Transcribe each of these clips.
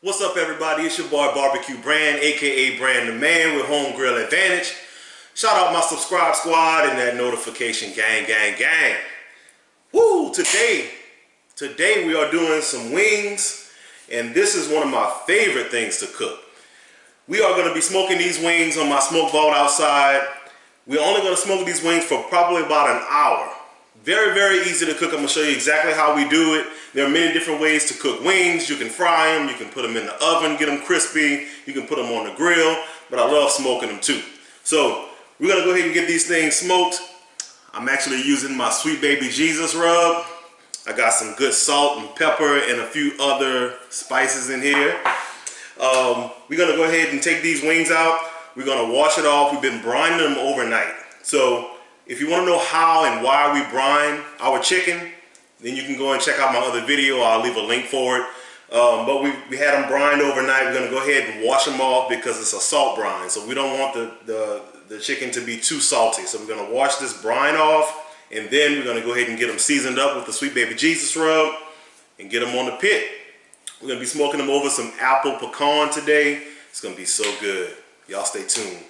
What's up, everybody? It's your boy Barbecue Brand, aka Brand the Man with Home Grill Advantage. Shout out my subscribe squad and that notification gang. Woo! Today we are doing some wings, and this is one of my favorite things to cook. We are going to be smoking these wings on my smoke vault outside. We're only going to smoke these wings for probably about an hour. Very easy to cook. I'm going to show you exactly how we do it. There are many different ways to cook wings. You can fry them, you can put them in the oven, get them crispy, you can put them on the grill, but I love smoking them too. So we're going to go ahead and get these things smoked. I'm actually using my Sweet Baby Jesus rub. I got some good salt and pepper and a few other spices in here. We're going to go ahead and take these wings out. We're going to wash it off. We've been brining them overnight. So if you want to know how and why we brine our chicken, then you can go and check out my other video. I'll leave a link for it. But we had them brined overnight. We're going to go ahead and wash them off because it's a salt brine. So we don't want the chicken to be too salty. So we're going to wash this brine off, and then we're going to go ahead and get them seasoned up with the Sweet Baby Jesus rub and get them on the pit. We're going to be smoking them over some apple pecan today. It's going to be so good. Y'all stay tuned.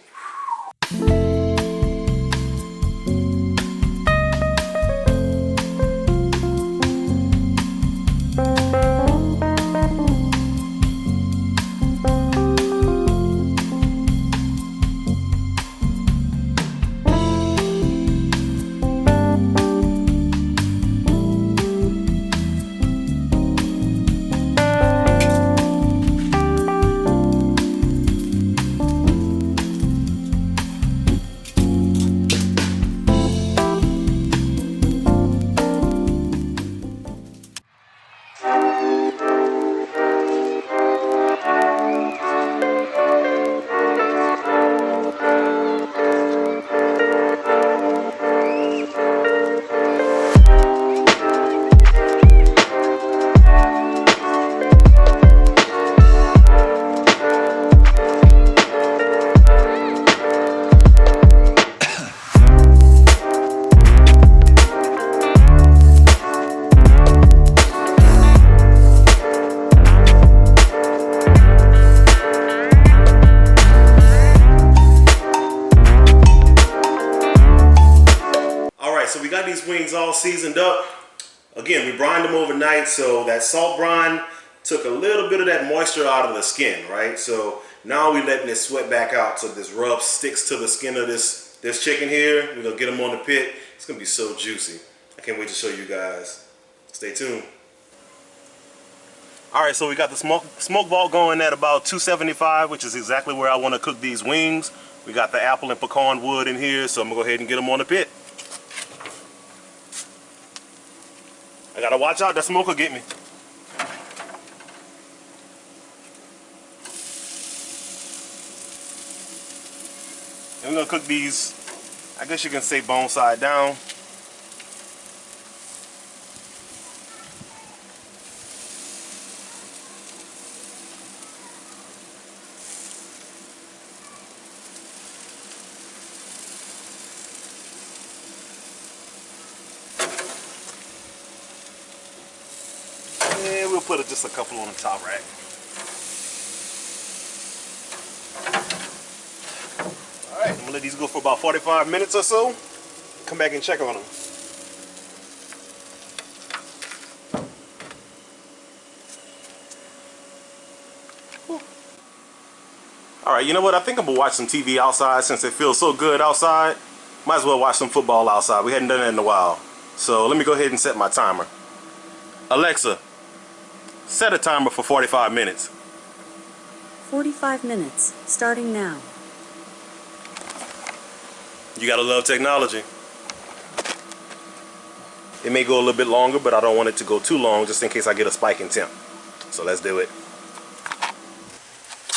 So we got these wings all seasoned up. Again, we brined them overnight, so that salt brine took a little bit of that moisture out of the skin, right? So now we're letting it sweat back out so this rub sticks to the skin of this chicken here. We're gonna get them on the pit. It's gonna be so juicy. I can't wait to show you guys. Stay tuned. All right, so we got the smoke vault going at about 275, which is exactly where I want to cook these wings. We got the apple and pecan wood in here, so I'm gonna go ahead and get them on the pit. I gotta watch out, that smoke will get me. And we're gonna cook these, I guess you can say bone side down. And we'll put just a couple on the top rack. Alright, I'm gonna let these go for about 45 minutes or so. Come back and check on them. Alright, you know what? I think I'm gonna watch some TV outside since it feels so good outside. Might as well watch some football outside. We hadn't done that in a while. So let me go ahead and set my timer. Alexa, set a timer for 45 minutes. 45 minutes, starting now. You gotta love technology. It may go a little bit longer, but I don't want it to go too long just in case I get a spike in temp. So let's do it.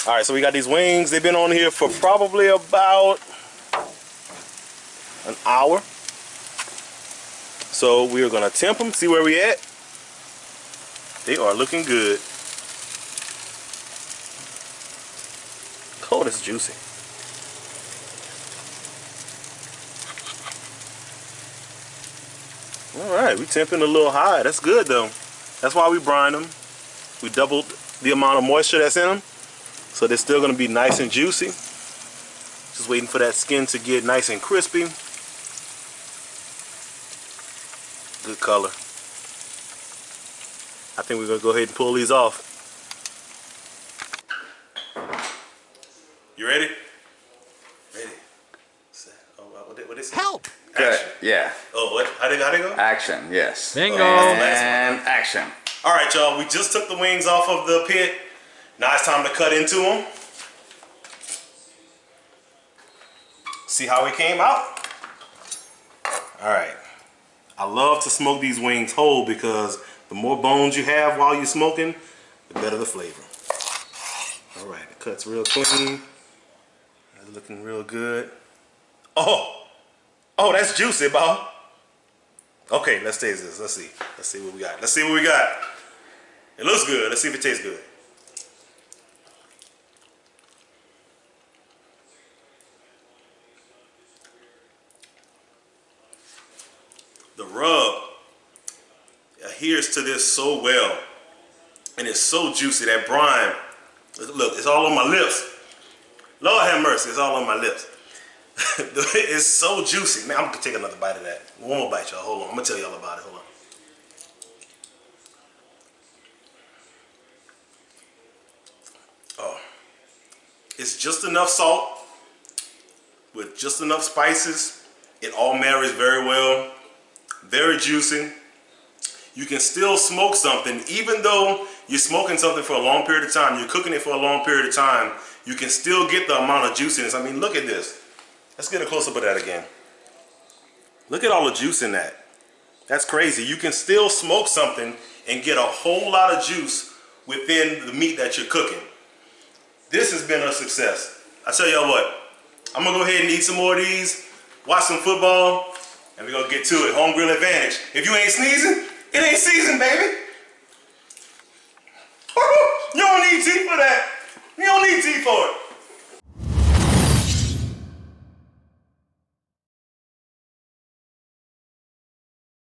Alright, so we got these wings. They've been on here for probably about an hour. So we're gonna temp them, see where we at. They are looking good. Oh, that's juicy. Alright, we temping a little high. That's good though. That's why we brine them. We doubled the amount of moisture that's in them. So they're still gonna be nice and juicy. Just waiting for that skin to get nice and crispy. Good color. I think we're gonna go ahead and pull these off. You ready? Ready. Oh, what is it? Help! Good. Action. Yeah. Oh, what? How they go? Action. Yes. Bingo. And action. All right, y'all. We just took the wings off of the pit. Now it's time to cut into them. See how it came out? All right. I love to smoke these wings whole because the more bones you have while you're smoking, the better the flavor. All right, it cuts real clean. It's looking real good. Oh, that's juicy, Bob. Okay, let's taste this. Let's see what we got. Let's see what we got. It looks good. Let's see if it tastes good. The rub adheres to this so well, and it's so juicy. That brine, look, it's all on my lips. Lord have mercy, it's all on my lips. It's so juicy. Man, I'm gonna take another bite of that. One more bite, y'all. Hold on, I'm gonna tell y'all about it. Hold on. Oh, it's just enough salt with just enough spices. It all marries very well. Very juicy. You can still smoke something, even though you're smoking something for a long period of time, you're cooking it for a long period of time, you can still get the amount of juiciness. I mean, look at this. Let's get a close-up of that again. Look at all the juice in that. That's crazy. You can still smoke something and get a whole lot of juice within the meat that you're cooking. This has been a success. I tell y'all what, I'm gonna go ahead and eat some more of these, watch some football, and we're gonna get to it. Home grill advantage. If you ain't sneezing, it ain't seasoned, baby. You don't need teeth for that. You don't need teeth for it.